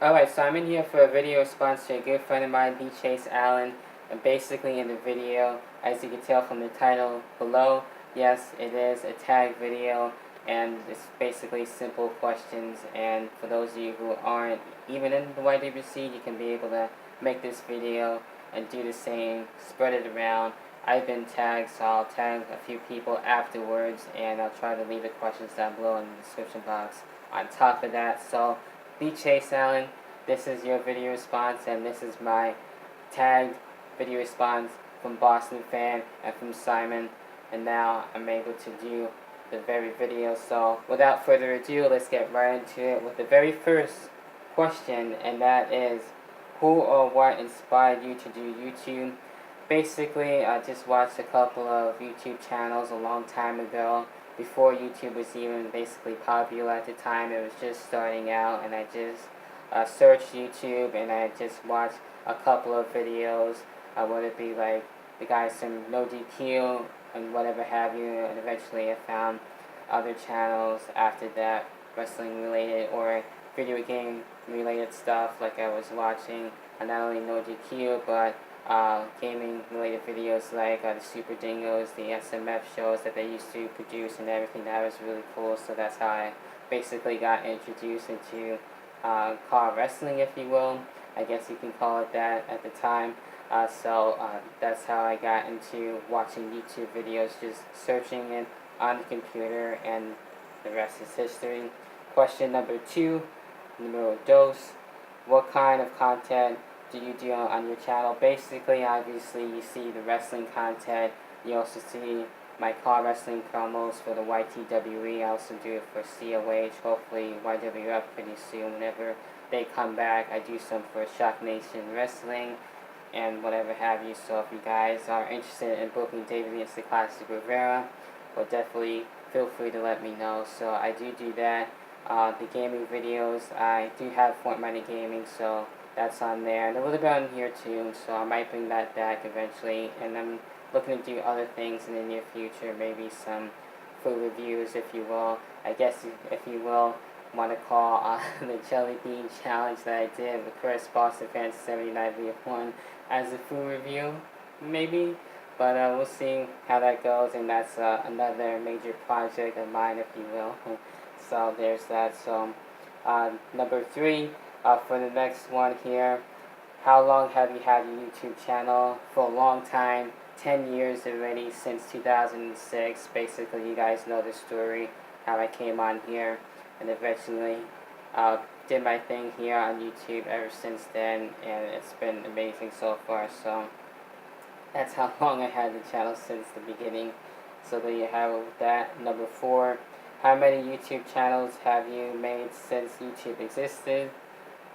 Alright, so I'm in here for a video response to a good friend of mine, TheChaseAllen, and basically in the video, as you can tell from the title below, yes, it is a tag video, and it's basically simple questions, and for those of you who aren't even in the YWC, you can be able to make this video and do the same, spread it around. I've been tagged, so I'll tag a few people afterwards, and I'll try to leave the questions down below in the description box on top of that. So TheChaseAllen, this is your video response, and this is my tagged video response from Boston Fan and from Simon, and now I'm able to do the very video. So without further ado, let's get right into it with the very first question, and that is, who or what inspired you to do YouTube? Basically, I just watched a couple of YouTube channels a long time ago, before YouTube was even basically popular at the time. It was just starting out, and I just searched YouTube and I just watched a couple of videos. Whether it be like the guys from No DQ and whatever have you, and eventually I found other channels after that, wrestling related or video game related stuff. Like I was watching not only No DQ but gaming related videos like the Super Dingoes, the SMF shows that they used to produce and everything. That was really cool. So that's how I basically got introduced into car wrestling, if you will. I guess you can call it that at the time. So that's how I got into watching YouTube videos, just searching it on the computer, and the rest is history. Question number 2, numero dos. What kind of content do you do on your channel? Basically, obviously, you see the wrestling content. You also see my car wrestling promos for the YTWE. I also do it for COH, hopefully YWF pretty soon. Whenever they come back, I do some for Shock Nation Wrestling and whatever have you. So if you guys are interested in booking David against the Classic Rivera, well, definitely feel free to let me know. So I do that. The gaming videos, I do have Fortnite Gaming, so that's on there, and a little bit on here too, so I might bring that back eventually. And I'm looking to do other things in the near future, maybe some food reviews, if you will. I guess if you will want to call the Jelly Bean Challenge that I did with Chris Boston Fans 79 via1 as a food review, maybe. But we'll see how that goes, and that's another major project of mine, if you will. So there's that. So number 3, for the next one here, how long have you had your YouTube channel? For a long time, 10 years already, since 2006. Basically, you guys know the story, how I came on here and eventually did my thing here on YouTube ever since then, and it's been amazing so far. So that's how long I had the channel, since the beginning. So there you have it with that. Number 4, how many YouTube channels have you made since YouTube existed?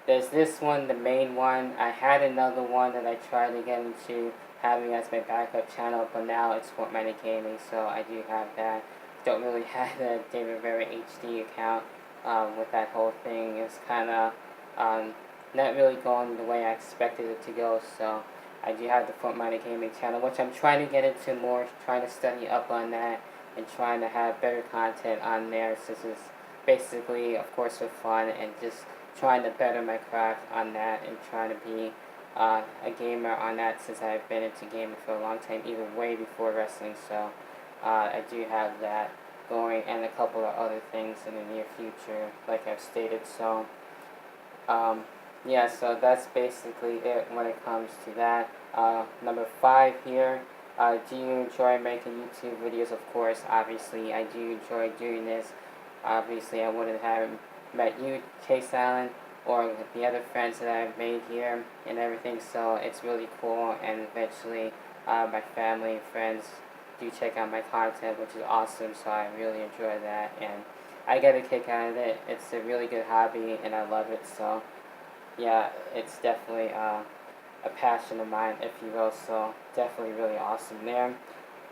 There's this one, the main one. I had another one that I tried to get into having as my backup channel, but now it's Fortnite Gaming, so I do have that. Don't really have the David Rivera HD account with that whole thing. It's kind of not really going the way I expected it to go, so I do have the Fortnite Gaming channel, which I'm trying to get into more, trying to study up on that, and trying to have better content on there, since it's basically, of course, for fun, and just trying to better my craft on that, and trying to be a gamer on that, since I've been into gaming for a long time, even way before wrestling. So I do have that going, and a couple of other things in the near future, like I've stated. So yeah, so that's basically it when it comes to that. Number 5 here. Do you enjoy making YouTube videos? Of course, obviously, I do enjoy doing this. Obviously, I wouldn't have met you, TheChaseAllen, or the other friends that I've made here and everything. So it's really cool, and eventually my family and friends do check out my content, which is awesome. So I really enjoy that, and I get a kick out of it. It's a really good hobby, and I love it. So yeah, it's definitely a passion of mine, if you will. So definitely really awesome there.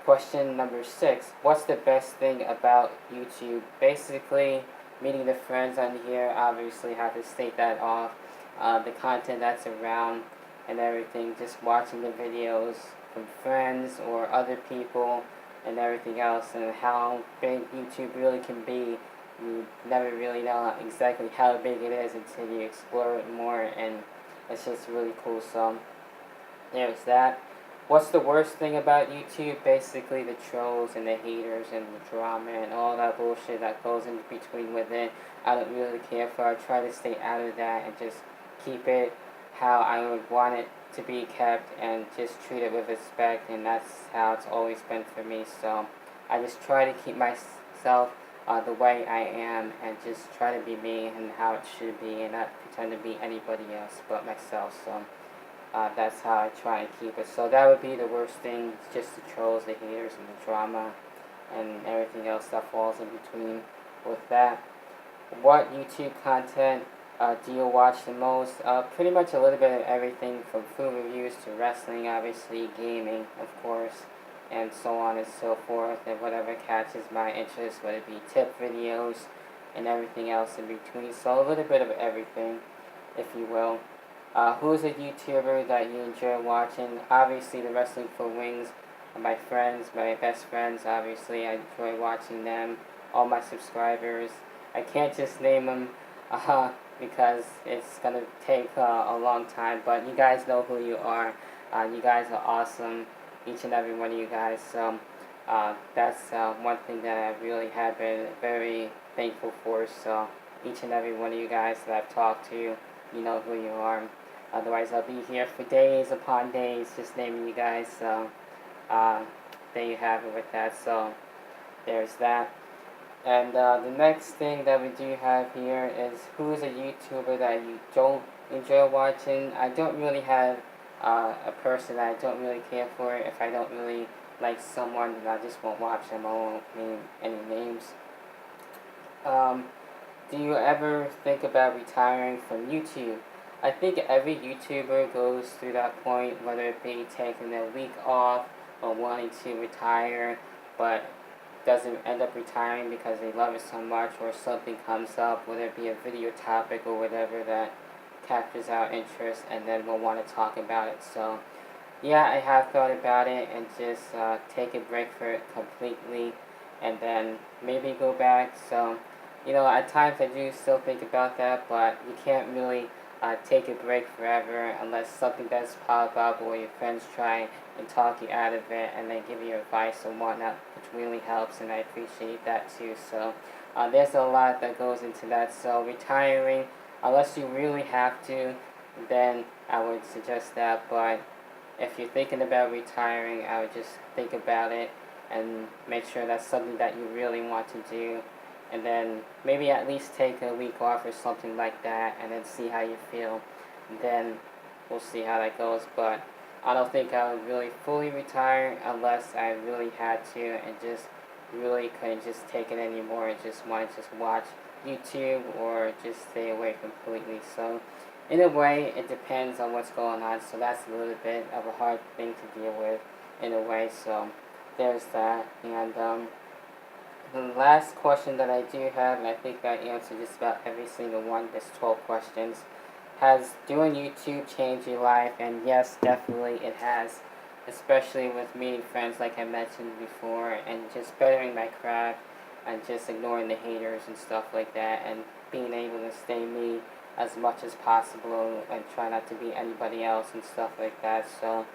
Question number 6, what's the best thing about YouTube? Basically, meeting the friends on here. Obviously have to state that off. The content that's around and everything, just watching the videos from friends or other people and everything else, and how big YouTube really can be you never really know exactly how big it is until you explore it more, and it's just really cool. So there's that. What's the worst thing about YouTube? Basically the trolls and the haters and the drama and all that bullshit that goes in between with it. I don't really care for. I try to stay out of that and just keep it how I would want it to be kept, and just treat it with respect, and that's how it's always been for me. So I just try to keep myself the way I am, and just try to be me and how it should be, and not pretend to be anybody else but myself. So that's how I try and keep it. So that would be the worst thing, just the trolls, the haters, and the drama, and everything else that falls in between with that. What YouTube content do you watch the most? Pretty much a little bit of everything, from food reviews to wrestling, obviously, gaming, of course, and so on and so forth, and whatever catches my interest, whether it be tip videos and everything else in between. So a little bit of everything, if you will. Who's a YouTuber that you enjoy watching? Obviously, the Wrestling for Wings. My friends, my best friends, obviously, I enjoy watching them. All my subscribers. I can't just name them because it's going to take a long time, but you guys know who you are. You guys are awesome, each and every one of you guys. So that's one thing that I really have been very thankful for. So each and every one of you guys that I've talked to, you know who you are. Otherwise, I'll be here for days upon days just naming you guys. So there you have it with that. So there's that. And the next thing that we do have here is, who's a YouTuber that you don't enjoy watching? I don't really have a person that I don't really care for. If I don't really like someone, then I just won't watch them. I won't name any names. Do you ever think about retiring from YouTube? I think every YouTuber goes through that point, whether it be taking a week off or wanting to retire, but doesn't end up retiring because they love it so much, or something comes up, whether it be a video topic or whatever that captures our interest, and then we'll want to talk about it. So yeah, I have thought about it, and just take a break for it completely, and then maybe go back. So at times I do still think about that, but you can't really take a break forever unless something does pop up, or your friends try and talk you out of it, and they give you advice and whatnot, which really helps, and I appreciate that too. So there's a lot that goes into that. So retiring, unless you really have to, then I would suggest that. But if you're thinking about retiring, I would just think about it and make sure that's something that you really want to do, and then maybe at least take a week off or something like that, and then see how you feel. And then we'll see how that goes. But I don't think I would really fully retire unless I really had to, and just really couldn't just take it anymore, and just want to just watch YouTube or just stay away completely. So in a way, it depends on what's going on. So that's a little bit of a hard thing to deal with in a way. So there's that. And the last question that I do have, and I think I answered just about every single one. There's 12 questions. Has doing YouTube changed your life? And yes, definitely it has. Especially with meeting friends, like I mentioned before, and just bettering my craft, and just ignoring the haters and stuff like that, and being able to stay me as much as possible, and try not to be anybody else and stuff like that. So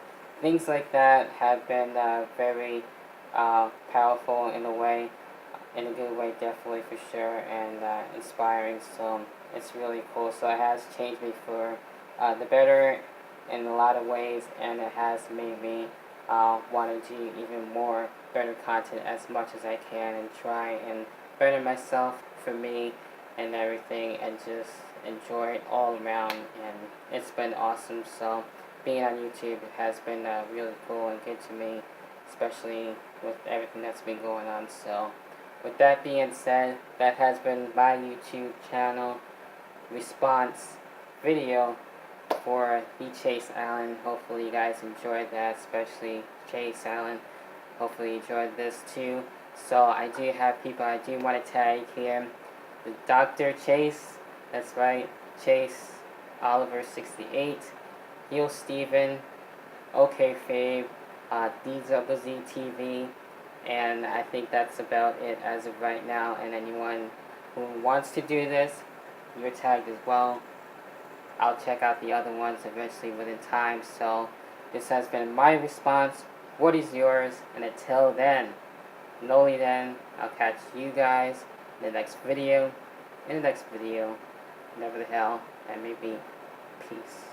things like that have been very powerful in a way, in a good way, definitely, for sure, and inspiring. So it's really cool. So it has changed me for the better in a lot of ways, and it has made me want to do even more better content as much as I can, and try and better myself for me and everything, and just enjoy it all around. And it's been awesome. So being on YouTube has been really cool and good to me, especially with everything that's been going on. So with that being said, that has been my YouTube channel response video for TheChaseAllen. Hopefully you guys enjoyed that, especially TheChaseAllen. Hopefully you enjoyed this too. So I do have people I do want to tag here. The Dr. Chase, that's right, Chase Oliver 68, Heel Steven, OK Fabe, DWZ TV, and I think that's about it as of right now. And anyone who wants to do this, you're tagged as well. I'll check out the other ones eventually within time. So this has been my response. What is yours? And until then, and only then, I'll catch you guys in the next video. Whatever the hell that may be. Peace.